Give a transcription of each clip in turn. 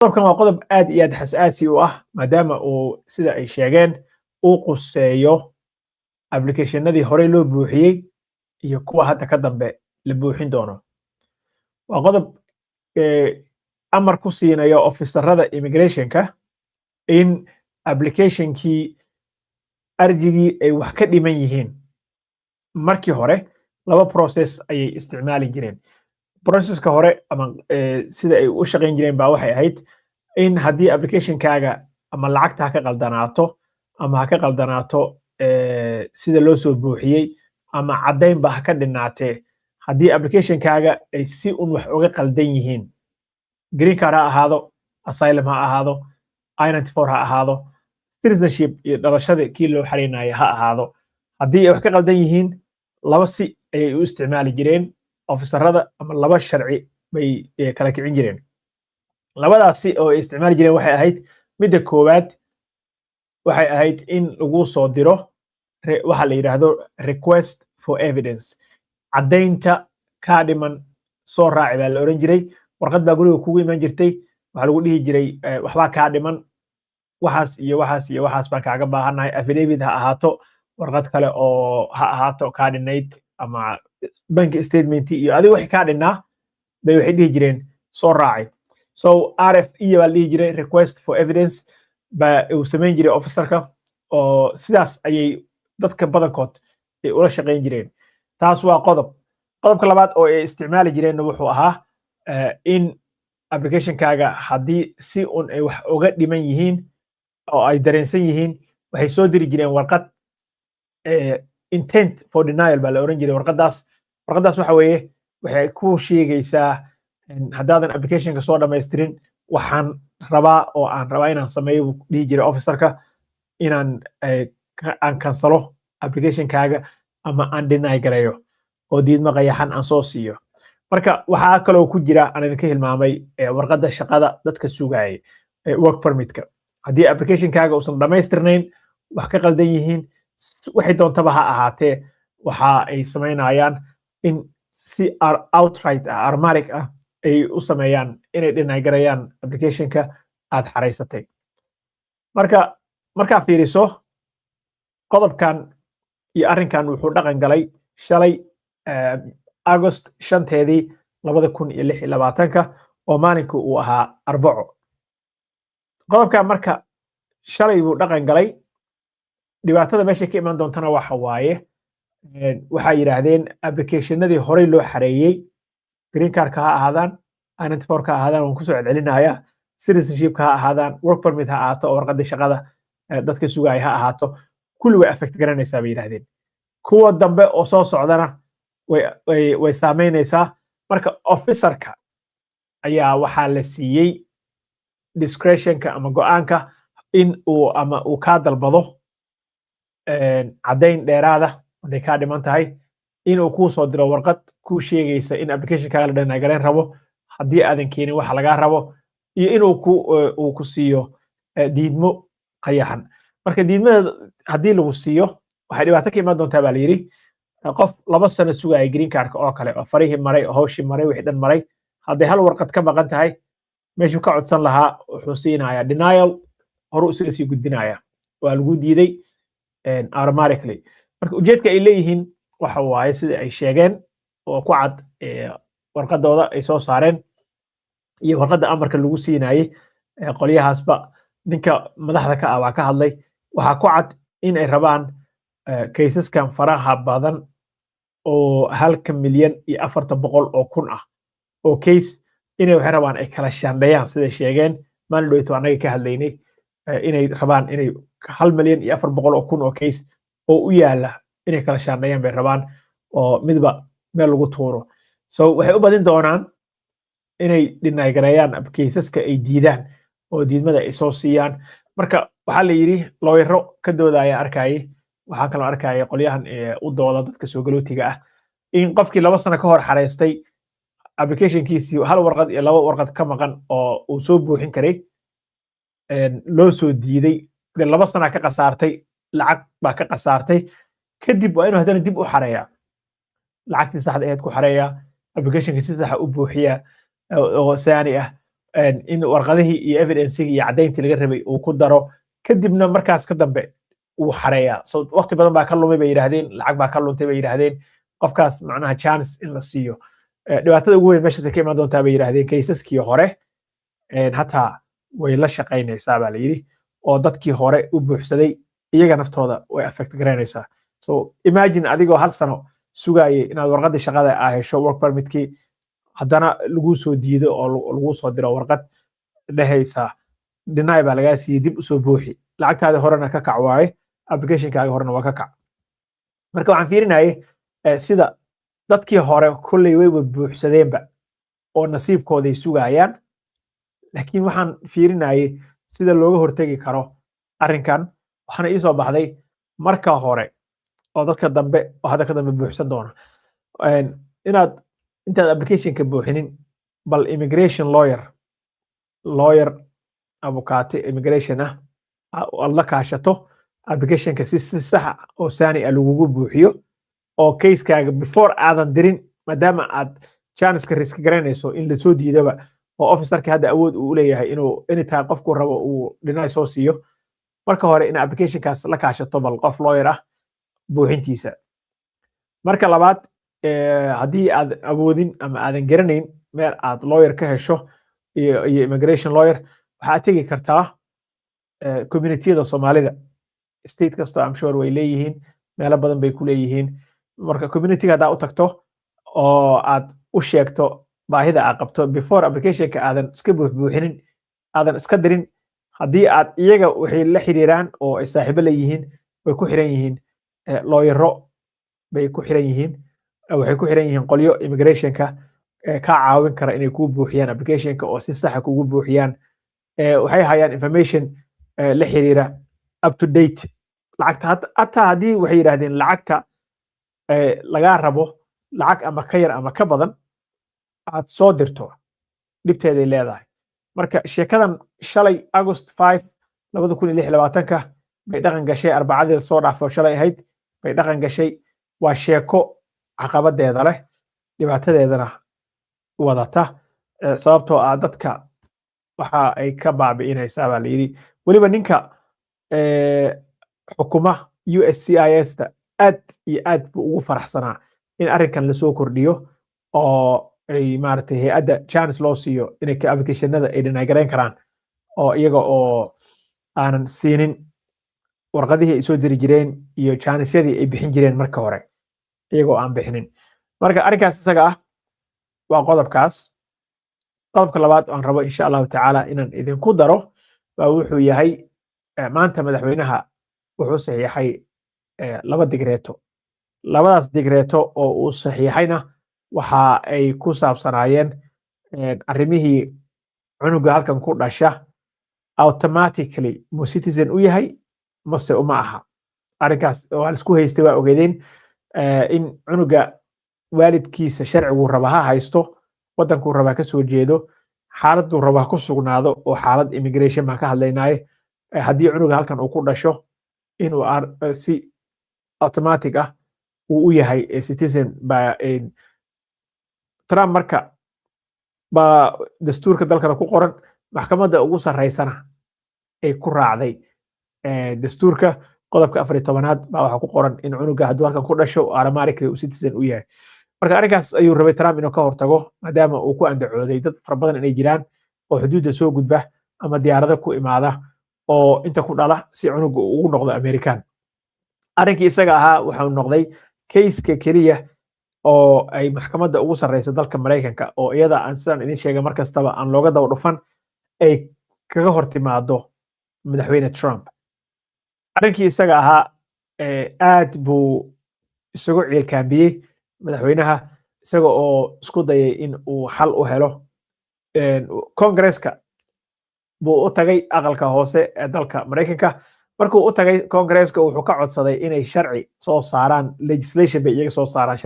qodobkan waa qodob aad iyo aad xasaasi u ah maadaama uu sida ay sheegeen uu quseeyo applicationadii horey loo buuxiyey iyo kuwa hadda ka dambe la buuxin doono. waa qodob amar ku siinayo ofisarada immigrationka in applicationkii arjigii ay wax ka dhiman yihiin. markii hore laba process ayay isticmaali jireen. processka hore ama sida ay u shaqayn jireen baa waxay ahayd in haddii applicationkaaga ama lacagta ha ka qaldanaato ama ha ka qaldanaato sida loo soo buuxiyey ama caddaynba ha ka dhinaatee haddii applicationkaaga ay si un wax uga qaldan yihiin, green card ha ahaado, asylum ha ahaado, I-94 ha ahaado, citizenship iyo dhalashada kii loo xareynayo ha ahaado, haddii ay wax ka qaldan yihiin laba si ayay u isticmaali jireen ofisarada ama laba sharci bay kala kicin jireen. labadaasi oo ay isticmaali jireen waxay ahayd midda koowaad waxay ahayd in lagu soo diro waxa la yidhaahdo request for evidence. caddaynta kaa dhiman soo raaci baa la oran jiray. warqad baa guriga kugu iman jirtay, waxaa lagu dhihi jiray waxbaa kaa dhiman, waxaas iyo waxaas iyo waxaas baan kaaga baahannahay. affidavit ha ahaato, warqad kale oo ha ahaato kaa dhinayd ama bank statement iyo adiga wixii kaa dhinnaa bay waxay dhihi jireen soo raaci. so RFE baa la dhihi jiray, request for evidence baa uu samayn jiray officerka, oo sidaas ayay dadka badankood ay ula shaqayn jireen. taas waa qodob. qodobka labaad oo ay isticmaali jireenna wuxuu ahaa in applicationkaaga haddii si un ay wax uga dhiman yihiin oo ay dareensan yihiin waxay soo diri jireen warqad intent for denial baa la oran jiray. warqadaas waxa weeye waxay ku sheegaysaa haddaadan applicationka soo dhamaystirin waxaan rabaa oo aan rabaa inaan sameeyo buu dhihi jiray officerka, inaan aan kansalo applicationkaaga ama aan deny gareeyo oo diidma qayaxan aan soo siiyo. marka waxaa kaloo ku jira aan idinka hilmaamay warqadda shaqada dadka sugayay work permitka. haddii applicationkaaga uusan dhamaystirnayn, wax ka qaldan yihiin, waxay doontaba ha ahaatee waxa ay samaynayaan in si outright ah armatic ah ay u sameeyaan inay deny garayaan applicationka aad xaraysatay. markaa fiiriso qodobkan iyo arrinkan wuxuu dhaqan galay shalay August 5 2026 oo maalinka uu ahaa Arbaco. qodobkan marka shalay buu dhaqan galay. dhibaatada meesha ka iman doontana waxa waaye waxay yiraahdeen applicationadii horey loo xareeyay, green cardka ha ahaadaan, I-94 ka ahaadaan, waan kusoo celcelinaya, citizenshipka ha ahaadaan, work permit ha ahaato oo warqadda shaqada dadka sugaya ha ahaato, kulli way affect garanaysaa bay yiraahdeen. kuwa dambe oo soo socdana way saameynaysaa. marka officerka ayaa waxaa la siiyey discretionka ama go'aanka in uu kaa dalbado caddayn dheeraada hadday kaa dhiman tahay, inuu kuu soo diro warqad kuu sheegaysa in applicationkaaga la deny garayn rabo haddii aadan keenin waxa lagaa rabo, iyo inuu ku siiyo diidmo qayaxan. marka diidmada haddii lagu siiyo waxay dhibaato ka iman doontaa baa la yidhi. qof 2 sano sugaya green cardka oo kale oo farihii maray oo hawshii maray wixii dhan maray, hadday hal warqad ka maqan tahay meeshuu ka codsan lahaa wuxuu siinayaa denial, horuu isaga sii gudbinaya, waa lagu diiday automatically. marka ujeedka ay leeyihiin waxa waaye sida ay sheegeen oo ku cad warqadooda ay soo saareen iyo warqadda amarka lagu siinayay qolyahaasba. ninka madaxda ka ah waa ka hadlay. waxaa ku cad in ay rabaan kaysaskan faraha badan oo 1,400,000 ah oo case inay waxay rabaan ay kala shaandheeyaan sida sheegeen. maalin dhoweyto anaga ka hadlaynay inay rabaan inay 1,400,000 oo case oo u yaala inay kala shaandheeyaan bay rabaan oo midba meel lagu tuuro. so waxay u badin doonaan inay deny gareeyaan kaysaska ay diidaan oo diidmada ay soo siiyaan. marka waxaa la yidhi looyaro ka doodaya arkayay, waxaa kaloo arkaya qolyahan u dooda dadka soo galootiga ah, in qofkii 2 sano ka hor xareystay applicationkiisii hal warqad iyo 2 warqad ka maqan oo uu soo buuxin karay loo soo diiday, 2 sana ka qasaartay, lacag baa ka qasaartay, kadib waa inuu haddana dib u xareeyaa, lacagtii saxda ahayd ku xareeyaa, applicationkii si sax u buuxiyaa oo saani ah, in warqadihii iyo evidencegii iyo caddayntii laga rabay uu ku daro kadibna markaas ka dambe uu xareeyaa so waqti badan baa ka lumay bay yidhaahdeen lacag baa ka luntay bay yidhaahdeen qofkaas macnaha chance in la siiyo dhibaatada ugu weyn meeshaas ka imaan doontaa bay yidhaahdeen kaysaskii hore hataa way la shaqaynaysaa baa la yidhi oo dadkii hore u buuxsaday iyaga naftooda way affect garaynaysaa so imagine adigoo hal sano sugaayay inaad warqadii shaqada aa hesho work permitkii haddana lagu soo diido oo lagu soo diro warqad dhehaysa deny baa lagaa siiyey dib usoo buuxi lacagtaada horena ka kac waaye applicationkaaga horena waa ka kac marka waxaan fiirinayay sida dadkii hore kolley wayba buuxsadeenba oo nasiibkooday sugayaan laakiin waxaan fiirinayay sida looga hortegi karo arrinkan waxaana ii soo baxday marka hore oo dadka dambe oo hadda ka dambe buuxsan doona intaad applicationka buuxinin bal immigration lawyer abukaate immigration ah aad la kaashato applicationka si sax oo saani ah lagugu buuxiyo oo kayskaaga before aadan dirin maadaama aad chanceska risk garanayso in lasoo diidaba oo officerka hadda awood uu leeyahay inuu anytime qofku rabo uu dhinay soo siiyo marka hore in applicationkaas la kaashato bal qof lawyer ah buuxintiisa marka labaad haddii aad awoodin ama aadan garanayn meel aad lawyer ka hesho iyo immigration lawyer waxaad tegi kartaa communityada Soomaalida state kasto am sure way leeyihiin meelo badan bay ku leeyihiin marka communityga hadaa u tagto oo aad u sheegto baahida aad qabto before applicationka aadan iska buuxinin aadan iska dirin haddii aad iyaga waxay la xiriiraan oo ay saaxiibo leeyihiin way ku xiran yihiin lawyero bay ku xiran yihiin waxay ku xiran yihiin qolyo immigrationka ka caawin kara inay ku buuxiyaan applicationka oo si sax ah kugu buuxiyaan waxay hayaan information la xiriira up to date lacagta hataa haddii waxay yidhaahdeen lacagta lagaa rabo lacag ama ka yar ama ka badan aad soo dirto dhibteeday leedahay marka sheekadan shalay August 5 2026 bay dhaqan gashay arbacadii soo dhaafo shalay ahayd bay dhaqan gashay waa sheeko caqabadeeda leh dhibaatadeedana wadata sababtoo ah dadka waxa ay ka baabi'inaysaa baa la yidhi weliba ninka xukuma USCIS ta aad iyo aad buu ugu faraxsanaa in arrinkan lasoo kordhiyo oo ay maaragtay hay-adda chance loo siiyo inay ka applicationada ay dhinagarayn karaan oo iyaga oo aanan siinin warqadihii ay soo diri jireen iyo chancesyadii ay bixin jireen marka hore iyagoo aan bixinin marka arrinkaas isaga ah waa qodobkaas qodobka labaad aan rabo insha allahu tacaala inaan idinku daro waa wuxuu yahay maanta madaxweynaha wuxuu saxiixay laba digreeto labadaas digreeto oo uu saxiixayna waxa ay ku saabsanaayeen arrimihii cunuga halkan ku dhasha automatically mu citizen u yahay mase uma aha arrinkaas waa laisku haystay waa ogeedeen in cunuga waalidkiisa sharcigu raba ha haysto waddankuu raba ka soo jeedo xaaladuu raba ku sugnaado oo xaalad immigration baan ka hadlaynaaye haddii cunuga halkan uu ku dhasho inuu si automatic ah uu u yahay citizen ba Trump marka ba dastuurka dalkana ku qoran maxkamadda ugu sarreysana ay ku raacday dastuurka qodobka 14aad baa waxa ku qoran in cunuga hadduu halkan ku dhasho automatically uu citizen u yahay marka arrinkaas ayuu rabay Trump inuu ka hortago maadaama uu ku andacooday dad fara badan inay jiraan oo xuduudda soo gudba ama diyaarado ku imaada oo inta ku dhala si cunuga ugu noqdo American arrinkii isaga ahaa wuxuu noqday case-ka kaliya oo ay maxkamadda ugu sarreysa dalka Mareykanka oo iyada aan sidaan idin sheegay mar kastaba aan looga daba dhufan ay kaga hortimaado madaxweyne Trump arrinkii isaga ahaa aad buu isagu ciilkaambiyey madaxweynaha isaga oo isku dayay in uu xal u helo Congress-ka buu u tagay aqalka hoose ee dalka Mareykanka markuu u tagay Congress-ka wuxuu ka codsaday inay sharci soo saaraan legislation bay iyaga soo saaraan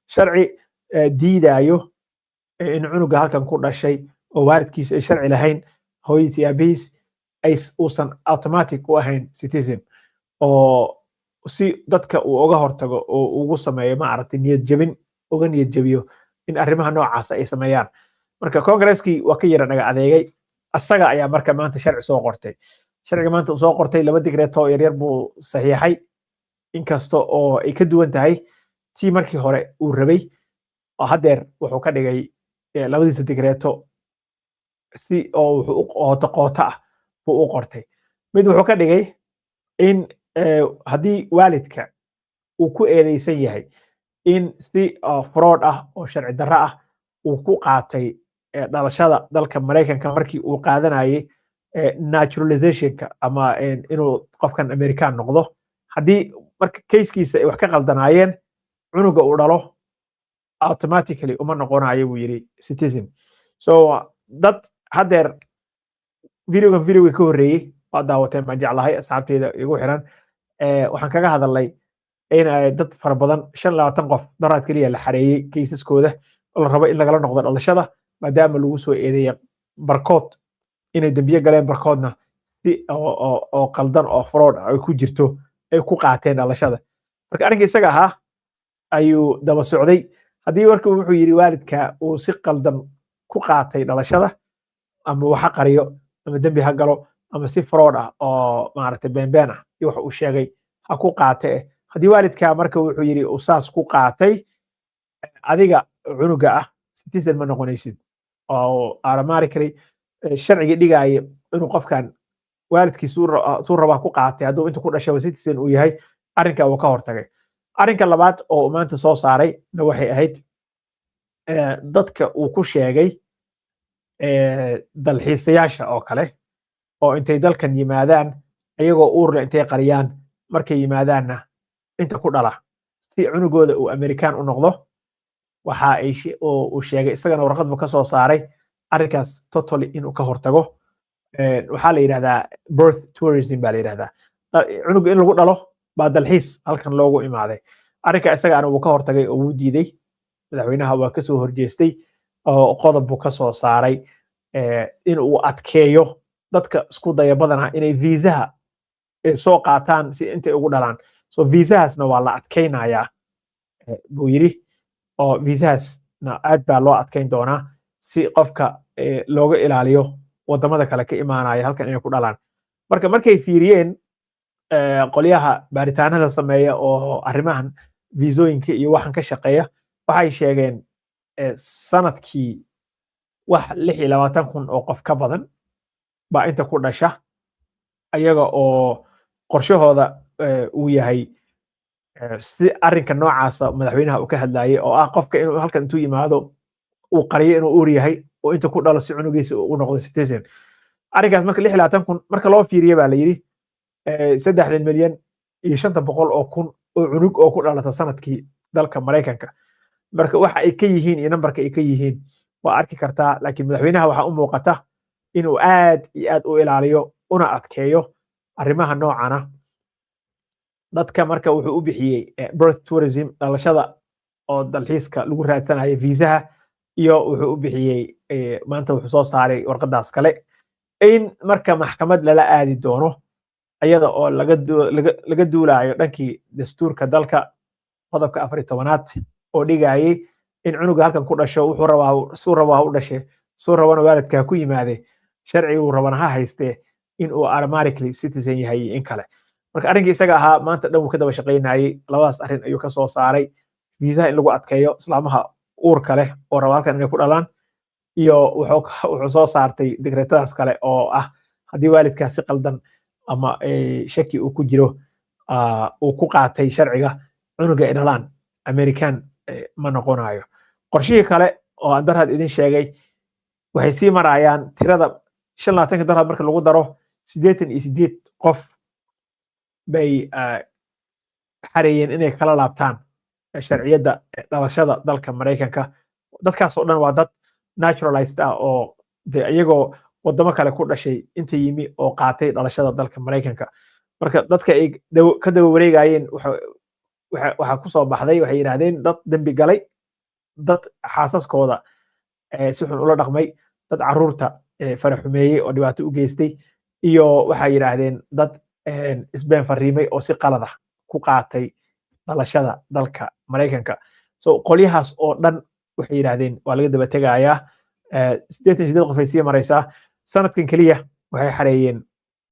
sharci diidayo in cunuga halkan ku dhashay oo waalidkiisa ay sharci lahayn hooyadiis iyo aabihiis ay uusan automatic u ahayn citizen oo si dadka uu uga hortago oo ugu sameeyo ma aragtay niyad jabin uga niyad jabiyo in arrimaha noocaas ay sameeyaan marka congaresskii waa ka yara dhaga adeegay asaga ayaa marka maanta sharci soo qortay sharciga maanta uu soo qortay 2 digreeto yaryar buu saxiixay inkasta oo ay ka duwan tahay tii markii hore uu rabay oo hadeer wuxuu ka dhigay 2 digreeto si oo wuxuu qoota ah buu u qortay mid wuxuu ka dhigay in haddii waalidka uu ku eedeysan yahay in si fraud ah oo sharci darro ah uu ku qaatay dhalashada dalka Mareykanka markii uu qaadanayay naturalizationka ama inuu qofkan American noqdo haddii marka kayskiisa ay wax ka qaldanaayeen cunuga uu dhalo automatically uma noqonayo buu yiri citizen so dad hadeer videoga ka horeeyay waa daawateen ma jeclahay asxaabteeda igu xiran waxaan kaga hadalnay in ay dad fara badan 25 qof daraad kaliya la xareeyay kaysaskooda oo la rabo in lagala noqdo dhalashada maadaama lagu soo eedeeyay barkood inay dambiye galeen barkoodna si oo qaldan oo fraud ay ku jirto ay ku qaateen dhalashada marka arrinka isaga ahaa ayuu daba socday haddii marka wuxuu yiri waalidka uu si qaldan ku qaatay dhalashada ama waxa qariyo ama dambi ha galo ama si fraud ah oo maaragtay been ah iyo waxa uu sheegay ha ku qaatay haddii waalidka marka wuxuu yiri uu saas ku qaatay adiga cunuga ah citizen ma noqonaysid oo automatically sharciga dhigaya inuu qofkan waalidkiisu suu rabaa ku qaatay hadduu inta ku dhashay citizen uu yahay arrinka uu ka hortagay arrinka labaad oo maanta soo saaray waxay ahayd dadka uu ku sheegay dalxiisayaasha oo kale oo intay dalkan yimaadaan ayagoo uur leh intay qariyaan markay yimaadaanna inta ku dhala si cunugooda uu American u noqdo waxa ay uu sheegay isagana warqad buu ka soo saaray arrinkaas totally inuu ka hortago waxaa la yiraahdaa birth tourism baa la yiraahdaa cunuga in lagu dhalo baa dalxiis halkan loogu imaaday arrinka isagana uu ka hortagay oo uu diiday madaxweynaha waa ka soo horjeestay oo qodob buu ka soo saaray in uu adkeeyo dadka isku daya badana inay viisaha soo qaataan si intay ugu dhalaan so viisahaasna waa la adkeynayaa buu yiri oo viisahaasna aad baa loo adkeyn doonaa si qofka looga ilaaliyo wadamada kale ka imaanaya halkan inay ku dhalaan markay fiiriyeen qolyaha baaritaanada sameeya oo arrimahan viisooyinka iyo waxan ka shaqeeya waxay sheegeen sanadkii wax 26,000 oo qof ka badan baa inta ku dhasha ayaga oo qorshahooda uu yahay si arrinka noocaasa madaxweynaha uu ka hadlayay oo ah qofka inuu halkan intuu yimaado uu qariyo inuu uur yahay oo inta ku dhalo si cunugiisa uu noqdo citizen arrinkaas marka 26,000 marka loo fiiriyo baa la yiri 3 milyan iyo 500 oo kun oo cunug oo ku dhalata sanadkii dalka Mareykanka marka waxa ay ka yihiin iyo nambarka ay ka yihiin waa arki kartaa laakiin madaxweynaha waxa u muuqata inuu aad iyo aad u ilaaliyo una adkeeyo arrimaha noocana dadka marka wuxuu u bixiyay birth tourism dhalashada oo dalxiiska lagu raadsanayo viisaha iyo wuxuu u bixiyay maanta wuxuu soo saaray warqadaas kale in marka maxkamad lala aadi doono ayada oo laga duulayo dhankii dastuurka dalka qodobka 14aad oo dhigayay in cunuga halkan ku dhasho wuxuu rabaa suu rabaa u dhashay suu rabana waalidka ku yimaade sharciga uu rabana ha haystee in uu automatically citizen yahay in kale marka arrinkii isaga ahaa maanta dhan uu ka daba shaqeynayay labadaas arrin ayuu ka soo saaray viisaha in lagu adkeeyo islaamaha uurka leh oo raba halkan inay ku dhalaan iyo wuxuu soo saartay digreetadaas kale oo ah haddii waalidkaas si qaldan ama shaki uu ku jiro uu ku qaatay sharciga cunuga ay dhalaan American ma noqonayo qorshihii kale oo aan darhad idin sheegay waxay sii marayaan tirada 25 darhad marka lagu daro 88 qof bay xareeyeen inay kala laabtaan sharciyada dhalashada dalka Mareykanka dadkaas oo dhan waa dad naturalized ah oo iyagoo wadamo kale ku dhashay inta yimi oo qaatay dhalashada dalka Mareykanka marka dadka ay ka daba wareegayeen waxa ku soo baxday waxay yiraahdeen dad dambi galay dad xaasaskooda si xun ula dhaqmay dad caruurta faraxumeeyay oo dhibaato u geystay iyo waxay yiraahdeen dad isbeen fariimay oo si qalad ah ku qaatay dhalashada dalka Mareykanka so qolyahaas oo dhan waxay yiraahdeen waa laga daba tegayaa 88 qof ay sii maraysaa sanadkan keliya waxay xareeyeen